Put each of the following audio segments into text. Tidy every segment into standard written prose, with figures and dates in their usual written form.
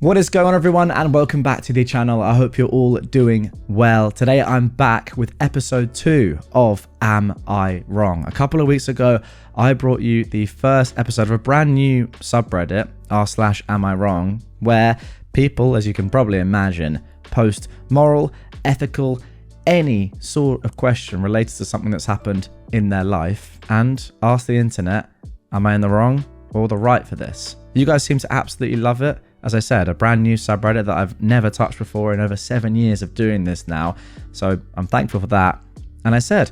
What is going on, everyone, and welcome back to the channel. I hope you're all doing well. Today I'm back with episode 2 of Am I Wrong? A couple of weeks ago I brought you the first episode of a brand new subreddit r/AmIWrong, where people, as you can probably imagine, post moral, ethical, any sort of question related to something that's happened in their life and ask the internet, am I in the wrong or the right for this? You guys seem to absolutely love it. As I said, a brand new subreddit that I've never touched before in over 7 years of doing this now. So I'm thankful for that. And I said,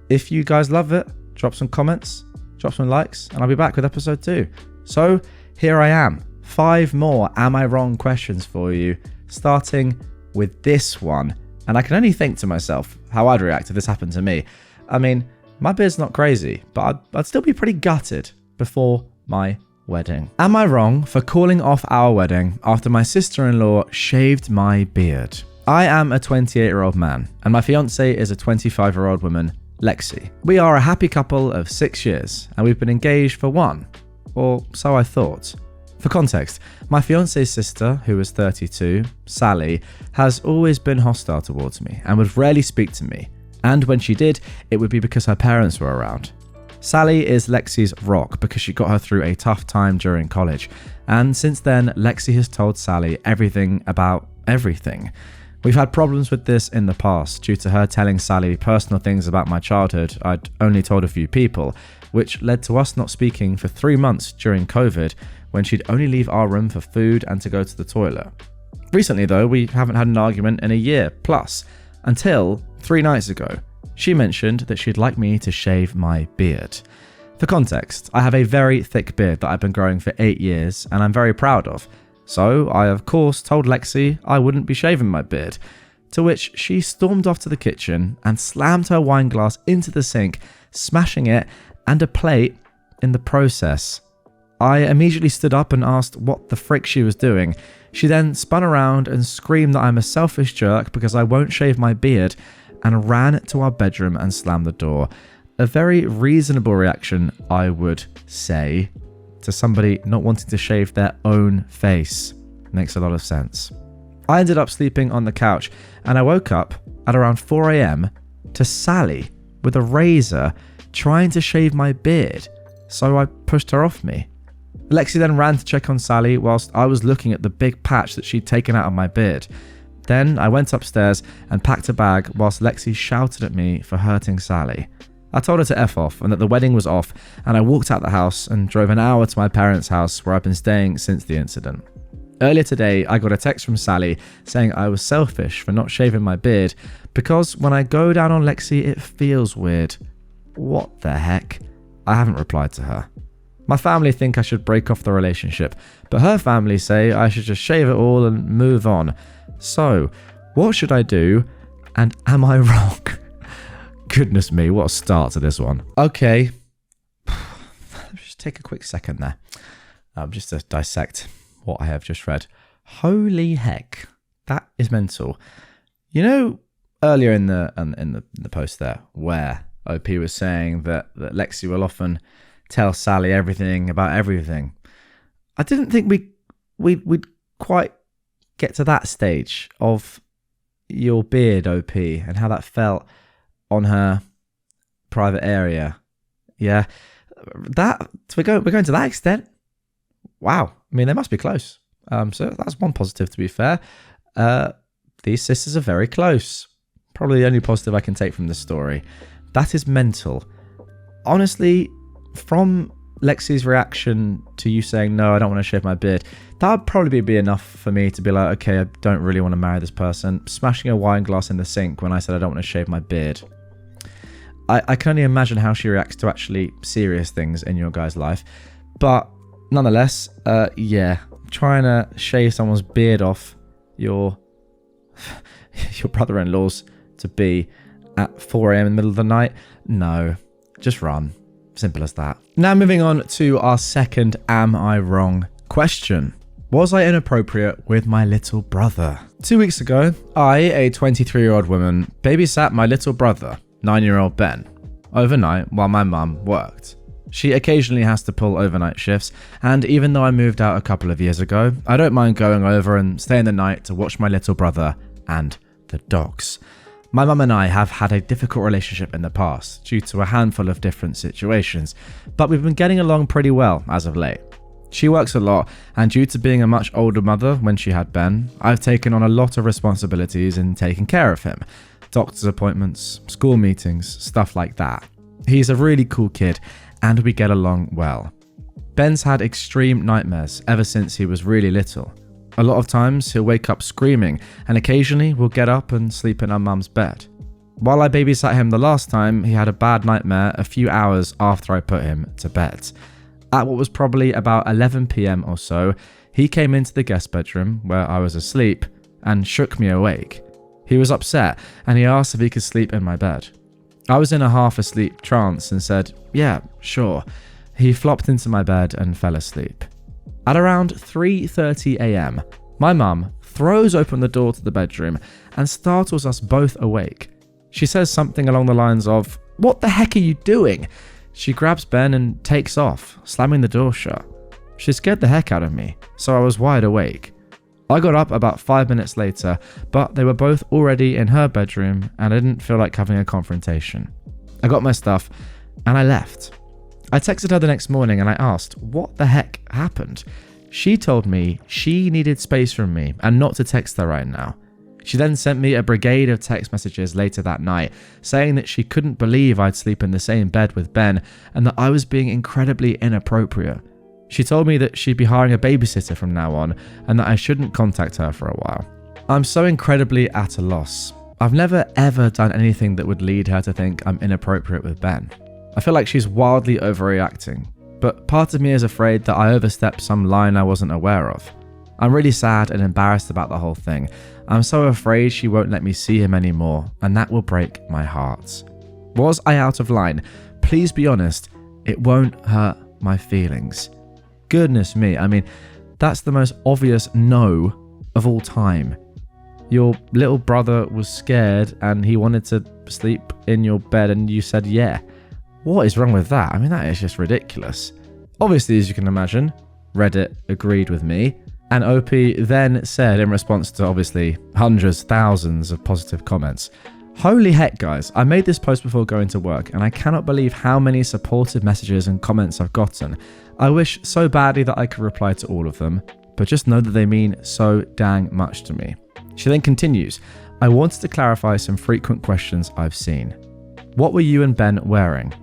if you guys love it, drop some comments, drop some likes, and I'll be back with episode 2. So here I am. 5 more Am I Wrong questions for you, starting with this one. And I can only think to myself how I'd react if this happened to me. I mean, my beard's not crazy, but I'd still be pretty gutted before my wedding. Am I wrong for calling off our wedding after my sister-in-law shaved my beard? I am a 28-year-old man, and my fiance is a 25-year-old woman, Lexi. We are a happy couple of 6 years, and we've been engaged for 1, or so I thought. For context, my fiance's sister, who is 32, Sally, has always been hostile towards me and would rarely speak to me, and when she did, it would be because her parents were around. Sally is Lexi's rock because she got her through a tough time during college, and since then Lexi has told Sally everything about everything. We've had problems with this in the past due to her telling Sally personal things about my childhood I'd only told a few people, which led to us not speaking for 3 months during COVID when she'd only leave our room for food and to go to the toilet. Recently though, we haven't had an argument in a year plus, until 3 nights ago. She mentioned that she'd like me to shave my beard. For context, I have a very thick beard that I've been growing for 8 years and I'm very proud of. So I of course told Lexi I wouldn't be shaving my beard, to which she stormed off to the kitchen and slammed her wine glass into the sink, smashing it and a plate in the process. I immediately stood up and asked what the frick she was doing. She then spun around and screamed that I'm a selfish jerk because I won't shave my beard, and ran to our bedroom and slammed the door. A very reasonable reaction, I would say, to somebody not wanting to shave their own face. Makes a lot of sense. I ended up sleeping on the couch, and I woke up at around 4 a.m. to Sally with a razor trying to shave my beard, so I pushed her off me. Lexi then ran to check on Sally whilst I was looking at the big patch that she'd taken out of my beard. Then I went upstairs and packed a bag whilst Lexi shouted at me for hurting Sally. I told her to F off and that the wedding was off, and I walked out the house and drove an hour to my parents' house where I've been staying since the incident. Earlier today, I got a text from Sally saying I was selfish for not shaving my beard because when I go down on Lexi, it feels weird. What the heck? I haven't replied to her. My family think I should break off the relationship, but her family say I should just shave it all and move on. So, what should I do, and am I wrong? Goodness me, what a start to this one. Okay, just take a quick second there, just to dissect what I have just read. Holy heck, that is mental. You know, earlier in the post there, where OP was saying that Lexi will often tell Sally everything about everything. I didn't think we'd quite get to that stage of your beard, OP, and how that felt on her private area. Yeah, we're going to that extent. Wow, I mean, they must be close. So that's one positive, to be fair. These sisters are very close. Probably the only positive I can take from this story. That is mental. Honestly, from Lexi's reaction to you saying, no, I don't want to shave my beard, that would probably be enough for me to be like, okay, I don't really want to marry this person. Smashing a wine glass in the sink when I said I don't want to shave my beard. I can only imagine how she reacts to actually serious things in your guys' life. But nonetheless, yeah, trying to shave someone's beard off your brother-in-law's to be at 4 a.m. in the middle of the night, no, just run. Simple as that. Now moving on to our second Am I Wrong question. Was I inappropriate with my little brother? 2 weeks ago, I, a 23-year-old woman, babysat my little brother, 9-year-old Ben, overnight while my mum worked. She occasionally has to pull overnight shifts, and even though I moved out a couple of years ago, I don't mind going over and staying the night to watch my little brother and the dogs. My mum and I have had a difficult relationship in the past due to a handful of different situations, but we've been getting along pretty well as of late. She works a lot, and due to being a much older mother when she had Ben, I've taken on a lot of responsibilities in taking care of him. Doctor's appointments, school meetings, stuff like that. He's a really cool kid, and we get along well. Ben's had extreme nightmares ever since he was really little. A lot of times he'll wake up screaming, and occasionally we'll get up and sleep in our mum's bed. While I babysat him the last time, he had a bad nightmare a few hours after I put him to bed. At what was probably about 11 PM or so, he came into the guest bedroom where I was asleep and shook me awake. He was upset and he asked if he could sleep in my bed. I was in a half asleep trance and said, "Yeah, sure." He flopped into my bed and fell asleep. At around 3:30 AM, my mum throws open the door to the bedroom and startles us both awake. She says something along the lines of, "What the heck are you doing?" She grabs Ben and takes off, slamming the door shut. She scared the heck out of me, so I was wide awake. I got up about 5 minutes later, but they were both already in her bedroom and I didn't feel like having a confrontation. I got my stuff and I left. I texted her the next morning and I asked what the heck happened. She told me she needed space from me and not to text her right now. She then sent me a brigade of text messages later that night, saying that she couldn't believe I'd sleep in the same bed with Ben and that I was being incredibly inappropriate. She told me that she'd be hiring a babysitter from now on and that I shouldn't contact her for a while. I'm so incredibly at a loss. I've never ever done anything that would lead her to think I'm inappropriate with Ben. I feel like she's wildly overreacting, but part of me is afraid that I overstepped some line I wasn't aware of. I'm really sad and embarrassed about the whole thing. I'm so afraid she won't let me see him anymore, and that will break my heart. Was I out of line? Please be honest, it won't hurt my feelings. Goodness me, I mean, that's the most obvious no of all time. Your little brother was scared and he wanted to sleep in your bed and you said yeah. What is wrong with that? I mean, that is just ridiculous. Obviously, as you can imagine, Reddit agreed with me, and OP then said in response to obviously hundreds, thousands of positive comments, "Holy heck guys, I made this post before going to work and I cannot believe how many supportive messages and comments I've gotten. I wish so badly that I could reply to all of them, but just know that they mean so dang much to me." She then continues, "I wanted to clarify some frequent questions I've seen. What were you and Ben wearing?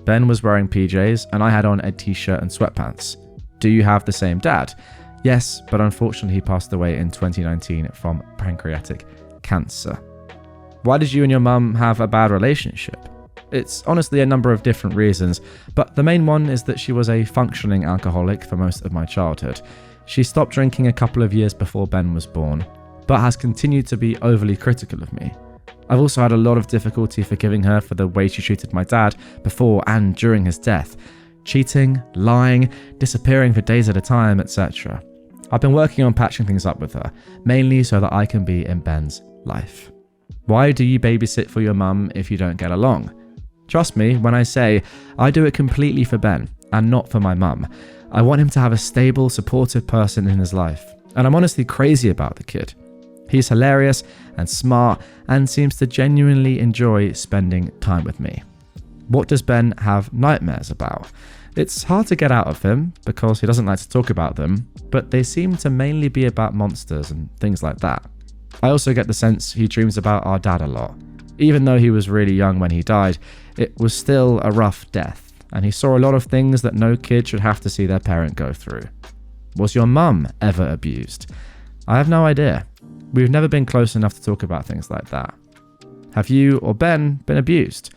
Ben was wearing PJs and I had on a t-shirt and sweatpants. Do you have the same dad? Yes, but unfortunately he passed away in 2019 from pancreatic cancer. Why did you and your mum have a bad relationship? It's honestly a number of different reasons, but the main one is that she was a functioning alcoholic for most of my childhood. She stopped drinking a couple of years before Ben was born, but has continued to be overly critical of me. I've also had a lot of difficulty forgiving her for the way she treated my dad before and during his death. Cheating, lying, disappearing for days at a time, etc. I've been working on patching things up with her, mainly so that I can be in Ben's life. Why do you babysit for your mum if you don't get along? Trust me when I say I do it completely for Ben and not for my mum. I want him to have a stable, supportive person in his life, and I'm honestly crazy about the kid. He's hilarious and smart and seems to genuinely enjoy spending time with me. What does Ben have nightmares about? It's hard to get out of him because he doesn't like to talk about them, but they seem to mainly be about monsters and things like that. I also get the sense he dreams about our dad a lot. Even though he was really young when he died, it was still a rough death, and he saw a lot of things that no kid should have to see their parent go through. Was your mum ever abused? I have no idea. We've never been close enough to talk about things like that. Have you or Ben been abused?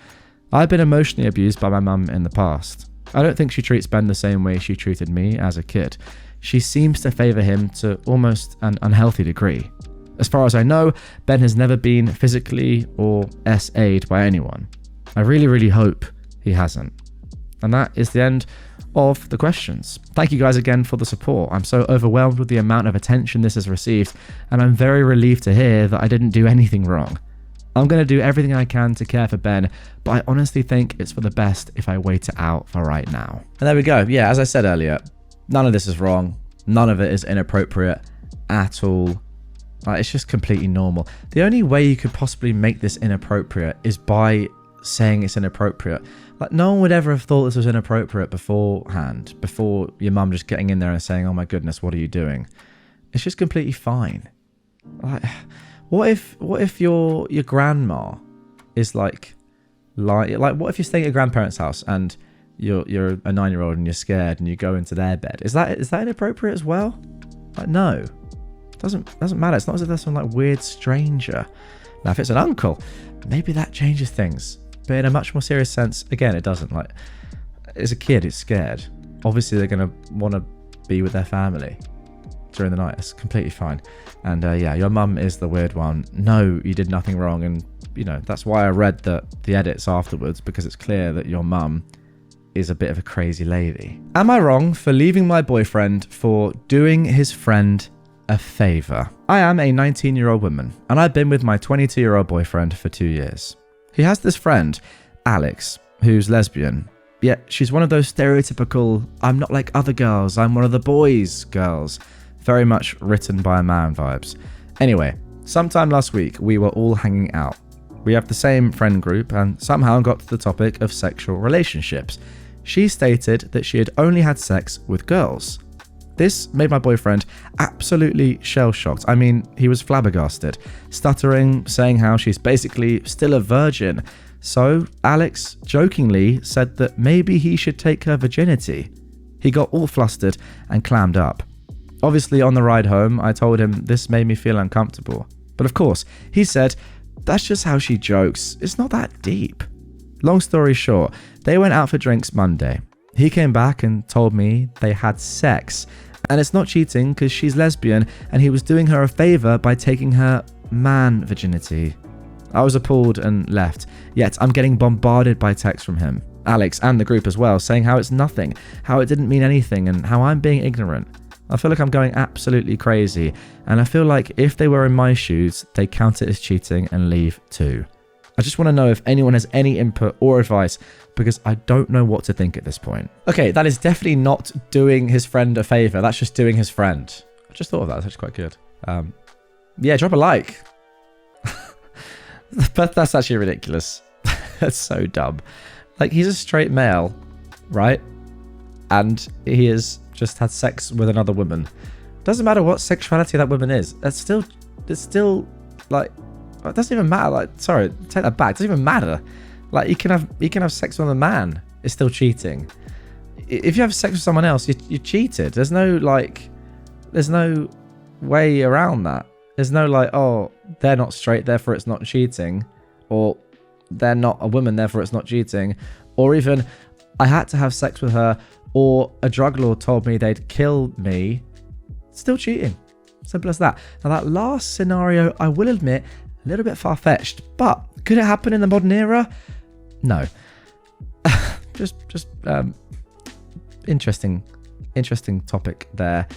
I've been emotionally abused by my mum in the past. I don't think she treats Ben the same way she treated me as a kid. She seems to favour him to almost an unhealthy degree. As far as I know, Ben has never been physically or SA'd by anyone. I really hope he hasn't. And that is the end of the questions. Thank you guys again for the support. I'm so overwhelmed with the amount of attention this has received, and I'm very relieved to hear that I didn't do anything wrong. I'm going to do everything I can to care for Ben, but I honestly think it's for the best if I wait it out for right now. And there we go. Yeah, as I said earlier, none of this is wrong. None of it is inappropriate at all. It's just completely normal. The only way you could possibly make this inappropriate is by saying it's inappropriate. Like, no one would ever have thought this was inappropriate beforehand, before your mum just getting in there and saying, oh my goodness, what are you doing? It's just completely fine. Like, what if your grandma is like what if you're staying at your grandparents' house and you're a 9-year-old and you're scared and you go into their bed? Is that inappropriate as well? Like, no. Doesn't matter. It's not as if there's some like weird stranger. Now, if it's an uncle, maybe that changes things. But in a much more serious sense, again, it doesn't. Like, as a kid, it's scared. Obviously, they're going to want to be with their family during the night. It's completely fine. And yeah, your mum is the weird one. No, you did nothing wrong. And, you know, that's why I read the edits afterwards, because it's clear that your mum is a bit of a crazy lady. Am I wrong for leaving my boyfriend for doing his friend a favor? I am a 19-year-old woman, and I've been with my 22-year-old boyfriend for 2 years. He has this friend, Alex, who's lesbian. Yet she's one of those stereotypical, I'm not like other girls, I'm one of the boys girls. Very much written by a man vibes. Anyway, sometime last week, we were all hanging out. We have the same friend group and somehow got to the topic of sexual relationships. She stated that she had only had sex with girls. This made my boyfriend absolutely shell-shocked. I mean, he was flabbergasted, stuttering, saying how she's basically still a virgin. So Alex jokingly said that maybe he should take her virginity. He got all flustered and clammed up. Obviously, on the ride home, I told him this made me feel uncomfortable. But of course, he said, that's just how she jokes. It's not that deep. Long story short, they went out for drinks Monday. He came back and told me they had sex. And it's not cheating because she's lesbian and he was doing her a favor by taking her man virginity. I was appalled and left. Yet I'm getting bombarded by texts from him, Alex, and the group as well, saying how it's nothing, how it didn't mean anything, and how I'm being ignorant. I feel like I'm going absolutely crazy, and I feel like if they were in my shoes, they'd count it as cheating and leave too. I just want to know if anyone has any input or advice, because I don't know what to think at this point. Okay, that is definitely not doing his friend a favor. That's just doing his friend. I just thought of that. That's actually quite good. Yeah, drop a like. But that's actually ridiculous. That's so dumb. Like, he's a straight male, right? And he has just had sex with another woman. Doesn't matter what sexuality that woman is. It's still like, it doesn't even matter. Like, sorry, take that back. It doesn't even matter. Like, you can have sex with a man. It's still cheating. If you have sex with someone else, you cheated. There's no way around that. There's no like, oh, they're not straight, therefore it's not cheating, or they're not a woman, therefore it's not cheating, or even I had to have sex with her, or a drug lord told me they'd kill me. Still cheating. Simple as that. Now, that last scenario, I will admit, a little bit far-fetched, but could it happen in the modern era? No. just interesting topic there.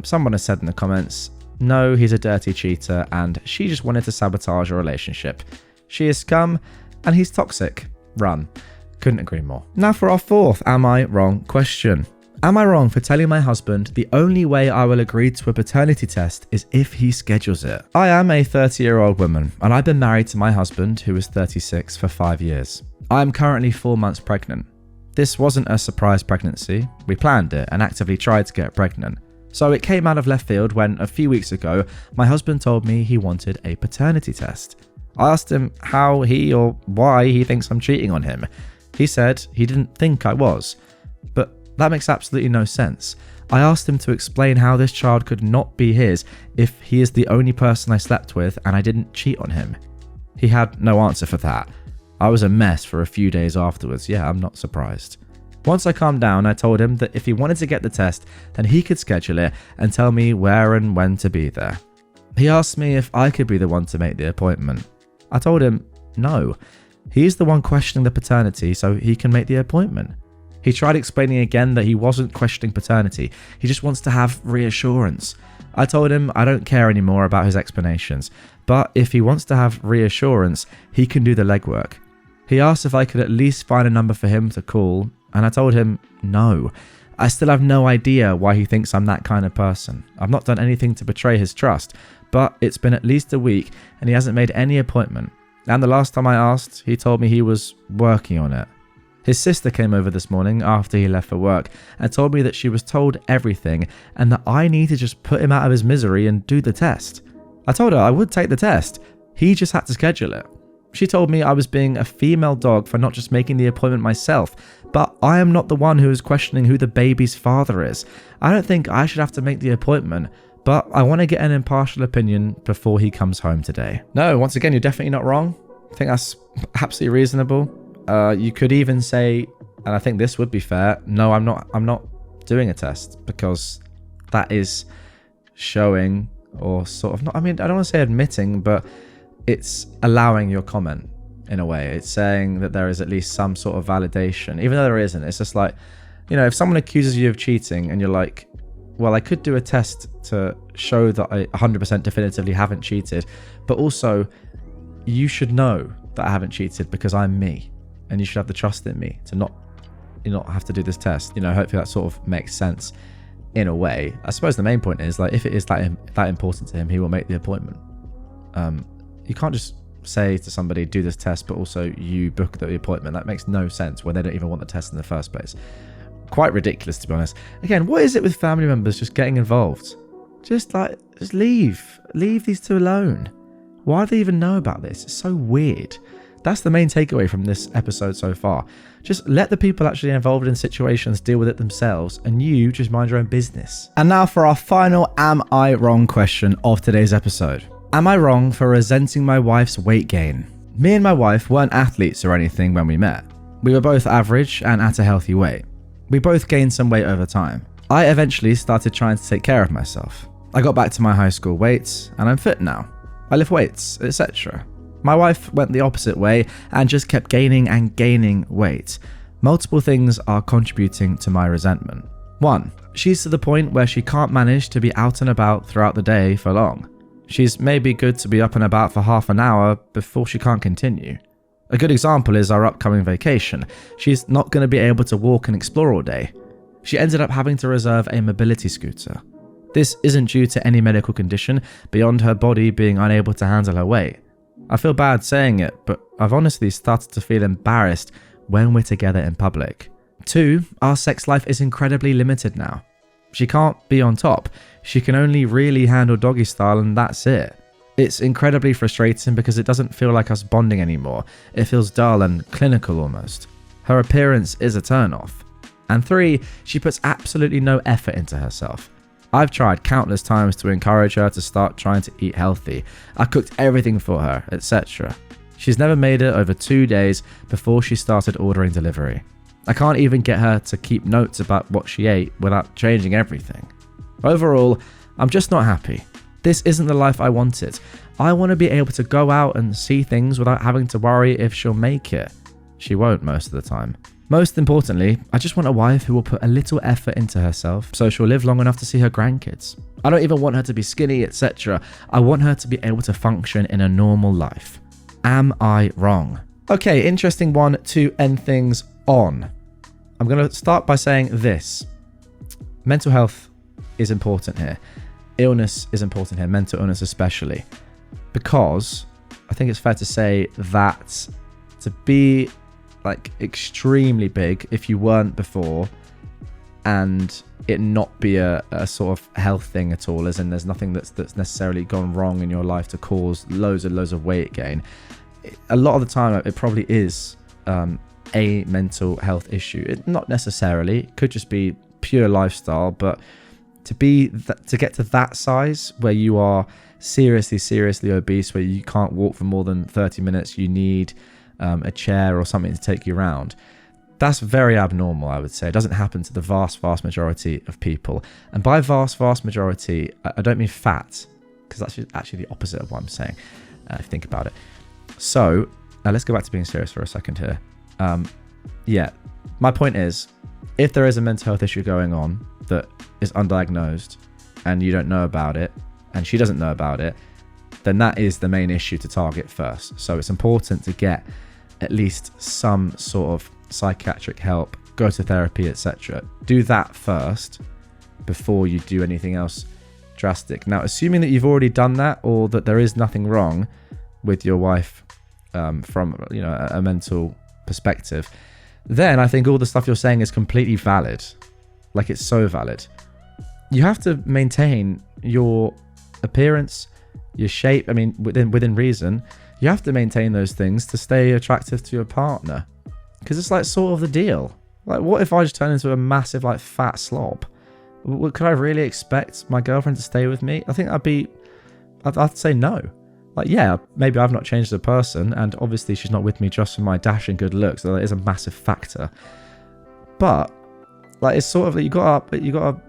Someone has said in the comments, no, he's a dirty cheater and she just wanted to sabotage a relationship. She is scum and he's toxic. Run. Couldn't agree more. Now for our fourth Am I Wrong question. Am I wrong for telling my husband the only way I will agree to a paternity test is if he schedules it? I am a 30-year-old woman and I've been married to my husband, who is 36, for 5 years. I am currently 4 months pregnant. This wasn't a surprise pregnancy. We planned it and actively tried to get pregnant. So it came out of left field when, a few weeks ago, my husband told me he wanted a paternity test. I asked him how he or why he thinks I'm cheating on him. He said he didn't think I was. But that makes absolutely no sense. I asked him to explain how this child could not be his if he is the only person I slept with and I didn't cheat on him. He had no answer for that. I was a mess for a few days afterwards. Yeah, I'm not surprised. Once I calmed down, I told him that if he wanted to get the test, then he could schedule it and tell me where and when to be there. He asked me if I could be the one to make the appointment. I told him no. He's the one questioning the paternity, so he can make the appointment. He tried explaining again that he wasn't questioning paternity. He just wants to have reassurance. I told him I don't care anymore about his explanations, but if he wants to have reassurance, he can do the legwork. He asked if I could at least find a number for him to call, and I told him no. I still have no idea why he thinks I'm that kind of person. I've not done anything to betray his trust, but it's been at least a week and he hasn't made any appointment. And the last time I asked, he told me he was working on it. His sister came over this morning after he left for work and told me that she was told everything and that I need to just put him out of his misery and do the test. I told her I would take the test. He just had to schedule it. She told me I was being a female dog for not just making the appointment myself, but I am not the one who is questioning who the baby's father is. I don't think I should have to make the appointment, but I want to get an impartial opinion before he comes home today. No, once again, you're definitely not wrong. I think that's absolutely reasonable. You could even say, and I think this would be fair, no, I'm not doing a test, because that is showing, or sort of not, I mean, I don't want to say admitting, but it's allowing your comment in a way. It's saying that there is at least some sort of validation, even though there isn't. It's just like, you know, if someone accuses you of cheating and you're like, well, I could do a test to show that I 100% definitively haven't cheated, but also you should know that I haven't cheated because I'm me, and you should have the trust in me to not have to do this test. You know, hopefully that sort of makes sense in a way. I suppose the main point is, like, if it is that important to him, he will make the appointment. You can't just say to somebody, do this test, but also you book the appointment. That makes no sense when they don't even want the test in the first place. Quite ridiculous, to be honest. Again, what is it with family members just getting involved? Just leave these two alone. Why do they even know about this? It's so weird. That's the main takeaway from this episode so far. Just let the people actually involved in situations deal with it themselves, and you just mind your own business. And now for our final Am I Wrong question of today's episode. Am I wrong for resenting my wife's weight gain? Me and my wife weren't athletes or anything when we met. We were both average and at a healthy weight. We both gained some weight over time. I eventually started trying to take care of myself. I got back to my high school weight and I'm fit now. I lift weights, etc. My wife went the opposite way and just kept gaining and gaining weight. Multiple things are contributing to my resentment. 1. She's to the point where she can't manage to be out and about throughout the day for long. She's maybe good to be up and about for half an hour before she can't continue. A good example is our upcoming vacation. She's not going to be able to walk and explore all day. She ended up having to reserve a mobility scooter. This isn't due to any medical condition beyond her body being unable to handle her weight. I feel bad saying it, but I've honestly started to feel embarrassed when we're together in public. 2, our sex life is incredibly limited now. She can't be on top. She can only really handle doggy style and that's it. It's incredibly frustrating because it doesn't feel like us bonding anymore. It feels dull and clinical almost. Her appearance is a turn-off. And 3, she puts absolutely no effort into herself. I've tried countless times to encourage her to start trying to eat healthy. I cooked everything for her, etc. She's never made it over 2 days before she started ordering delivery. I can't even get her to keep notes about what she ate without changing everything. Overall, I'm just not happy. This isn't the life I wanted. I want to be able to go out and see things without having to worry if she'll make it. She won't most of the time. Most importantly, I just want a wife who will put a little effort into herself so she'll live long enough to see her grandkids. I don't even want her to be skinny, etc. I want her to be able to function in a normal life. Am I wrong? Okay, interesting one to end things on. I'm going to start by saying this. Mental health is important here. Illness is important here, mental illness especially. Because I think it's fair to say that to be like extremely big, if you weren't before, and it not be a sort of health thing at all, as in there's nothing that's necessarily gone wrong in your life to cause loads of weight gain. A lot of the time it probably is a mental health issue. It not necessarily, it could just be pure lifestyle, but to get to that size where you are seriously obese, where you can't walk for more than 30 minutes, you need a chair or something to take you around. That's very abnormal, I would say. It doesn't happen to the vast majority of people. And by vast majority, I don't mean fat, because that's actually the opposite of what I'm saying, if you think about it. So, now let's go back to being serious for a second here. Yeah, my point is, if there is a mental health issue going on that is undiagnosed, and you don't know about it, and she doesn't know about it, then that is the main issue to target first. So it's important to get at least some sort of psychiatric help, go to therapy, etc. Do that first before you do anything else drastic. Now, assuming that you've already done that, or that there is nothing wrong with your wife from a mental perspective, then I think all the stuff you're saying is completely valid. Like, it's so valid. You have to maintain your appearance, your shape. I mean, within reason, you have to maintain those things to stay attractive to your partner, because it's like sort of the deal. Like, what if I just turn into a massive like fat slob? Could I really expect my girlfriend to stay with me? I think I'd say no. Like, yeah, maybe I've not changed as a person, and obviously she's not with me just for my dashing good looks. So that is a massive factor. But like, it's sort of like you gotta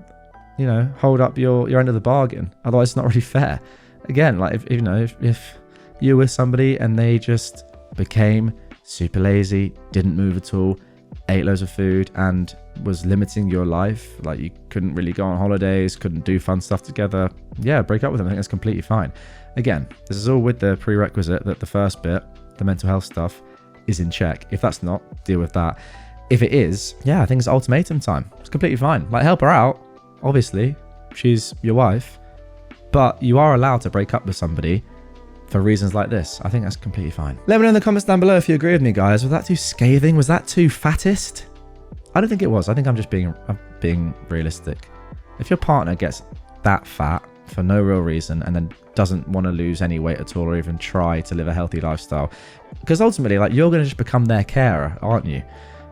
hold up your end of the bargain. Otherwise, it's not really fair. Again, like if you're with somebody and they just became super lazy, didn't move at all, ate loads of food, and was limiting your life, like you couldn't really go on holidays, couldn't do fun stuff together, yeah, break up with them. I think that's completely fine. Again, this is all with the prerequisite that the first bit, the mental health stuff, is in check. If that's not, deal with that. If it is, yeah, I think it's ultimatum time. It's completely fine. Like, help her out. Obviously, she's your wife, but you are allowed to break up with somebody for reasons like this. I think that's completely fine. Let me know in the comments down below if you agree with me, guys. Was that too scathing? Was that too fattest? I don't think it was. I think I'm just being realistic. If your partner gets that fat for no real reason and then doesn't want to lose any weight at all, or even try to live a healthy lifestyle, because ultimately, like, you're going to just become their carer, aren't you?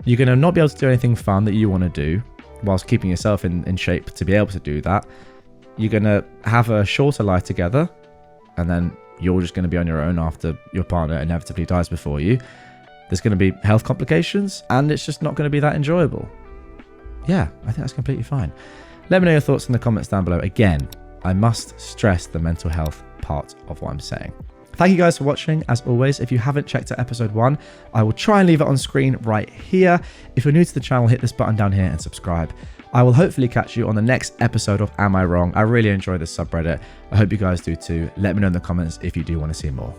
You're going to not be able to do anything fun that you want to do whilst keeping yourself in shape to be able to do that. You're going to have a shorter life together, and then you're just going to be on your own after your partner inevitably dies before you. There's going to be health complications, and it's just not going to be that enjoyable. Yeah, I think that's completely fine. Let me know your thoughts in the comments down below. Again, I must stress the mental health part of what I'm saying. Thank you guys for watching. As always, if you haven't checked out episode 1, I will try and leave it on screen right here. If you're new to the channel, hit this button down here and subscribe. I will hopefully catch you on the next episode of Am I Wrong? I really enjoy this subreddit. I hope you guys do too. Let me know in the comments if you do want to see more.